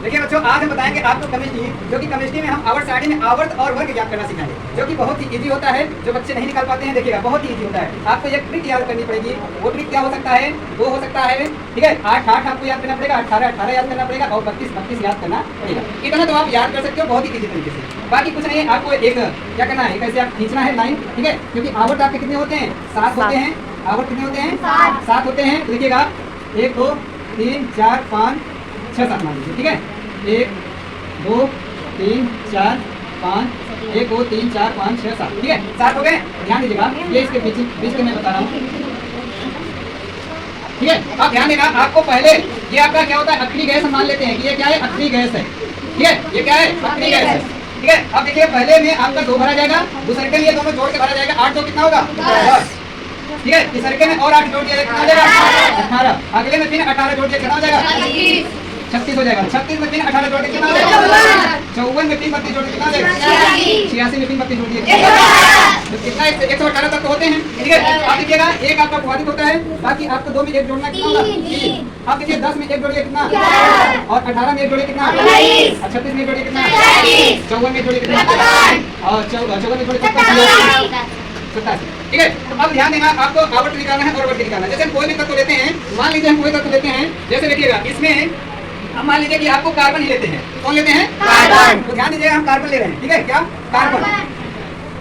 देखिए बच्चों, आज हम बताएंगे आपको केमिस्ट्री, जो कि केमिस्ट्री में हम आवर्त सारणी में आवर्त और वर्ग ज्ञात करना सिखाएंगे, जो कि बहुत ही इजी होता है। जो बच्चे नहीं निकाल पाते हैं, देखिएगा बहुत ही इजी होता है। आपको एक ट्रिक याद करनी पड़ेगी। वो ट्रिक क्या हो सकता है? वो हो सकता है, ठीक है, 8 आपको याद करना पड़ेगा, 18 याद करना पड़ेगा और 32 याद करना पड़ेगा। इतना तो आप याद कर सकते हो बहुत ही इजी तरीके से। बाकी कुछ नहीं है, आपको एक क्या करना है, ऐसे आप खींचना है लाइन, ठीक है, क्योंकि आवर्त आपके कितने होते हैं? 7 होते हैं। आवर्त कितने होते हैं? 7 होते हैं। तो देखिएगा 1 2 3 4 5 6 7 मान लीजिए, ठीक है। 1 2 3 4 5 1 2 3 4 5 6 7, ठीक है, 7 हो गए। ध्यान दीजिएगा, ये इसके बीच में मैं बता रहा हूँ, ठीक है। अब ध्यान देना, आपको पहले ये आपका क्या होता है, अक्रिय गैस मान लेते हैं कि ये क्या है, अक्रिय गैस है, ठीक है। ये क्या है? अक्रिय गैस है, ठीक है। अब देखिए पहले में आपका 2 भरा जाएगा, दूसरे के लिए दोनों जोड़ के भरा जाएगा। 8 2 कितना होगा? 10, ठीक है। तीसरे में और 8 जोड़ दिया कितना हो जाएगा? 18। अगले में फिर 18 जोड़ दिया कितना हो जाएगा? 36 हो जाएगा। 36 में फिर 18 जोड़ के कितना हो जाएगा? 54 में फिर 32 जोड़ के कितना हो जाएगा? 86 में फिर 32 जोड़ दिए कितना? 118 तक होते हैं, ठीक है। आप देखिएगा एक आपका विभाजित होता है, बाकी आपको 2 में 1 जोड़ना कितना होगा? 3। आप देखिए 10 में 1 जोड़िए कितना? और 18 में 1 जोड़िए कितना? 36 में जोड़िए कितना? 54 में जोड़िए कितना? और 54 में जोड़िए कितना? 87, ठीक है। तो अब ध्यान देना, आपको आवर्त निकालना है और वर्ग निकालना है। जैसे हम कोई भी तत्व लेते हैं, मान लीजिए हम कोई तत्व लेते हैं, जैसे देखिएगा इसमें हम मान लीजिए कि आपको कार्बन ही लेते हैं। कौन लेते हैं? कार्बन। तो ध्यान दीजिएगा, हम कार्बन ले रहे हैं, ठीक है। क्या? कार्बन।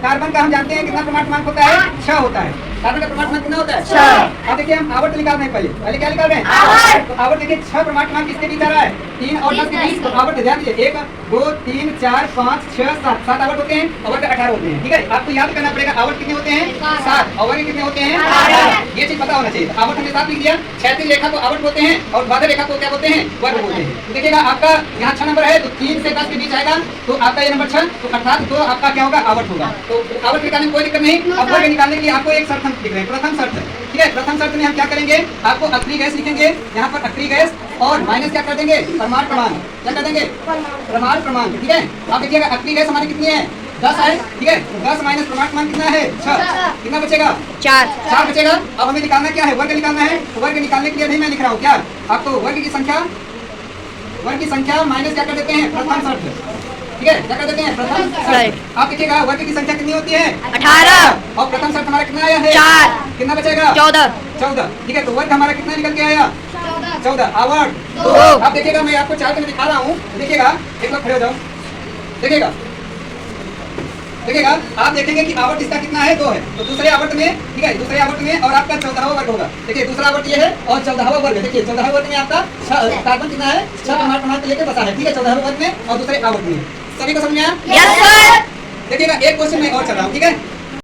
कार्बन का हम जानते हैं कितना परमाणु क्रमांक होता है? 6 होता है। कार्बन का परमाणु क्रमांक कितना होता है? 6। अब देखिए हम आवर्त निकाल रहे हैं, पहले क्या निकाल रहे हैं? आवर्त। तो आवर्त देखिए 6 परमाणु क्रमांक किसके बीच आ रहा है? 3 और 10 के बीच। तो आवर्त ध्यान दीजिए 1 2 3 4 5 6 7 7 आवर्त होते हैं और वर्ग 18 होते हैं, ठीक है। आपको याद करना पड़ेगा आवर्त कितने होते हैं? 7 और वर्ग कितने होते हैं? 18। ये चीज पता होना चाहिए। आवर्त हमने 7 लिख दिया। क्षैतिज रेखा को आवर्त बोलते हैं और बाह्य रेखा को क्या बोलते हैं? वर्ग बोलते हैं। देखिएगा आपका यहाँ 6 नंबर है, तो 3 से 10 के बीच आएगा, तो आपका ये नंबर 6, तो अर्थात तो आपका क्या होगा? आवर्त होगा। तो आवर्त निकालने में कोई दिक्कत नहीं। अब वर्ग निकालने के लिए आपको एक शर्त हम लिख रहे हैं, प्रथम शर्त, ठीक है। प्रथम शर्त में हम क्या करेंगे, आपको अक्रिय गैस लिखेंगे, यहाँ पर अक्रिय गैस और माइनस क्या कर देंगे? परमाणु क्रमांक। क्या कर देंगे? परमाणु क्रमांक, ठीक है। आप देखिएगा अक्रिय गैस हमारी कितनी है? 10 है, ठीक है। 10 माइनस परमाणु क्रमांक कितना है? 6। कितना बचेगा? 4 बचेगा। अब हमें निकालना क्या है? वर्ग निकालना है। तो वर्ग निकालने के लिए नहीं मैं लिख रहा हूँ, क्या आपको वर्ग की संख्या माइनस क्या कर देते हैं? प्रथम शर्त, ठीक है। क्या कर देते हैं? प्रथम शर्त। आप देखिएगा वर्ग की संख्या कितनी होती है? 18। और प्रथम शर्त हमारा कितना आया है? 4। कितना बचेगा? 14, ठीक है। तो वर्ग हमारा कितना निकल के आया? 14। आवर्त 2। आप देखिएगा मैं आपको चार्ट में दिखा रहा हूँ, देखिएगा एक बार खड़े हो जाओ, देखिएगा आप देखेंगे कि आवर्त इसका कितना है? 2 है। तो दूसरे आवर्त में, ठीक है, दूसरे आवर्त में और आपका 14वां वर्ग होगा। देखिए दूसरा आवर्त ये है और 14वां वर्ग है। देखिए 14वां वर्ग में आपका कार्बन कितना है? 6 परमाणु क्रमांक लेकर बसा है, ठीक है, 14वां वर्ग में और दूसरे आवर्त में। सभी को समझ में आया? Yes sir. देखिएगा एक क्वेश्चन में और चल रहा हूँ, ठीक है।